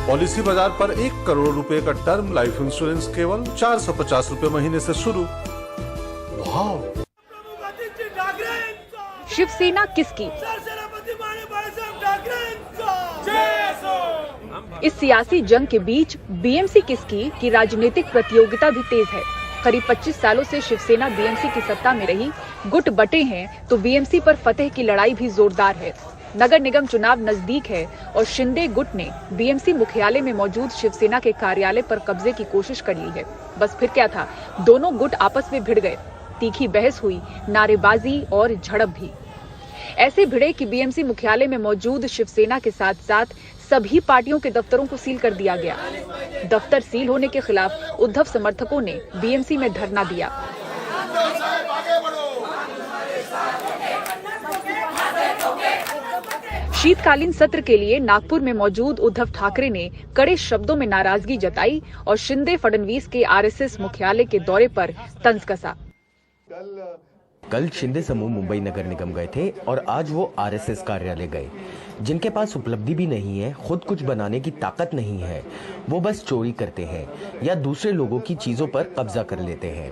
Policy बाजार पर 1 करोड़ रुपए का टर्म लाइफ इंश्योरेंस केवल 450 रुपए महीने से शुरू। वाह! शिवसेना किसकी? इस सियासी जंग के बीच बीएमसी किसकी की राजनीतिक प्रतियोगिता भी तेज है। करीब 25 सालों से शिवसेना बीएमसी की सत्ता में रही, गुट बटे हैं तो बीएमसी पर फतेह की लड़ाई भी जोरदार है। नगर निगम चुनाव नजदीक है और शिंदे गुट ने बीएमसी मुख्यालय में मौजूद शिवसेना के कार्यालय पर कब्जे की कोशिश कर ली है। बस फिर क्या था, दोनों गुट आपस में भिड़ गए, तीखी बहस हुई, नारेबाजी और झड़प भी। ऐसे भिड़े कि बीएमसी मुख्यालय में मौजूद शिवसेना के साथ साथ सभी पार्टियों के दफ्तरों को सील कर दिया गया। दफ्तर सील होने के खिलाफ उद्धव समर्थकों ने बीएमसी में धरना दिया। शीतकालीन सत्र के लिए नागपुर में मौजूद उद्धव ठाकरे ने कड़े शब्दों में नाराजगी जताई और शिंदे फडणवीस के आरएसएस मुख्यालय के दौरे पर तंज कसा। कल शिंदे समूह मुंबई नगर निगम गए थे और आज वो आरएसएस कार्यालय गए। जिनके पास उपलब्धि भी नहीं है, खुद कुछ बनाने की ताकत नहीं है, वो बस चोरी करते हैं या दूसरे लोगों की चीजों पर कब्जा कर लेते हैं।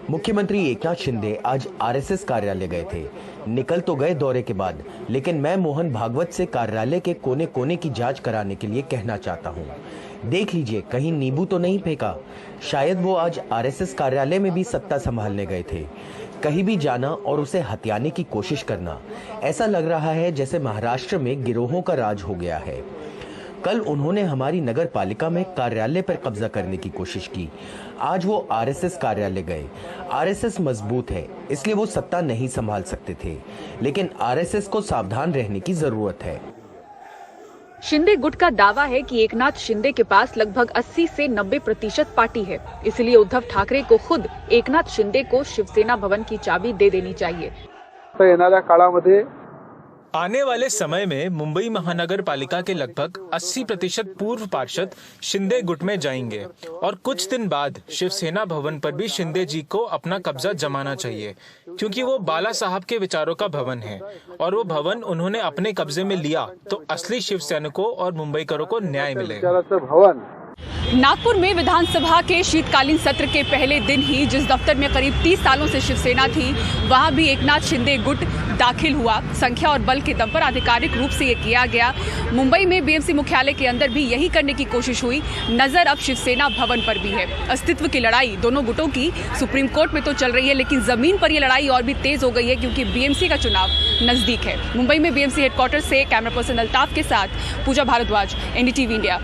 मुख्यमंत्री एकनाथ शिंदे आज आरएसएस कार्यालय गए थे। निकल तो गए दौरे के बाद, लेकिन मैं मोहन भागवत से कार्यालय के कोने कोने की जांच कराने के लिए कहना चाहता हूँ। देख लीजिए, कहीं नींबू तो नहीं फेंका। शायद वो आज आरएसएस कार्यालय में भी सत्ता संभालने गए थे। कहीं भी जाना और उसे हथियाने की कोशिश करना, ऐसा लग रहा है जैसे महाराष्ट्र में गिरोहों का राज हो गया है। कल उन्होंने हमारी नगर पालिका में कार्यालय पर कब्जा करने की कोशिश की। आज वो आरएसएस कार्यालय गए। आरएसएस मजबूत है, इसलिए वो सत्ता नहीं संभाल सकते थे, लेकिन आरएसएस को सावधान रहने की जरूरत है। शिंदे गुट का दावा है कि एकनाथ शिंदे के पास लगभग 80 से 90% पार्टी है, इसलिए उद्धव ठाकरे को खुद एकनाथ शिंदे को शिवसेना भवन की चाबी दे देनी चाहिए। येणाऱ्या काळामध्ये आने वाले समय में मुंबई महानगर पालिका के लगभग 80% पूर्व पार्षद शिंदे गुट में जाएंगे और कुछ दिन बाद शिवसेना भवन पर भी शिंदे जी को अपना कब्जा जमाना चाहिए, क्योंकि वो बाला साहब के विचारों का भवन है और वो भवन उन्होंने अपने कब्जे में लिया तो असली शिव सैनिकों और मुंबईकरों को न्याय मिलेगा। नागपुर में विधानसभा के शीतकालीन सत्र के पहले दिन ही जिस दफ्तर में करीब 30 सालों से शिवसेना थी, वहां भी एकनाथ शिंदे गुट दाखिल हुआ। संख्या और बल के दम पर आधिकारिक रूप से ये किया गया। मुंबई में बीएमसी मुख्यालय के अंदर भी यही करने की कोशिश हुई। नजर अब शिवसेना भवन पर भी है। अस्तित्व की लड़ाई दोनों गुटों की सुप्रीम कोर्ट में तो चल रही है, लेकिन जमीन पर यह लड़ाई और भी तेज हो गई है, क्योंकि बीएमसी का चुनाव नजदीक है। मुंबई में बीएमसी हेडक्वार्टर से कैमरा पर्सन अल्ताफ के साथ पूजा भारद्वाज, एनडीटीवी इंडिया।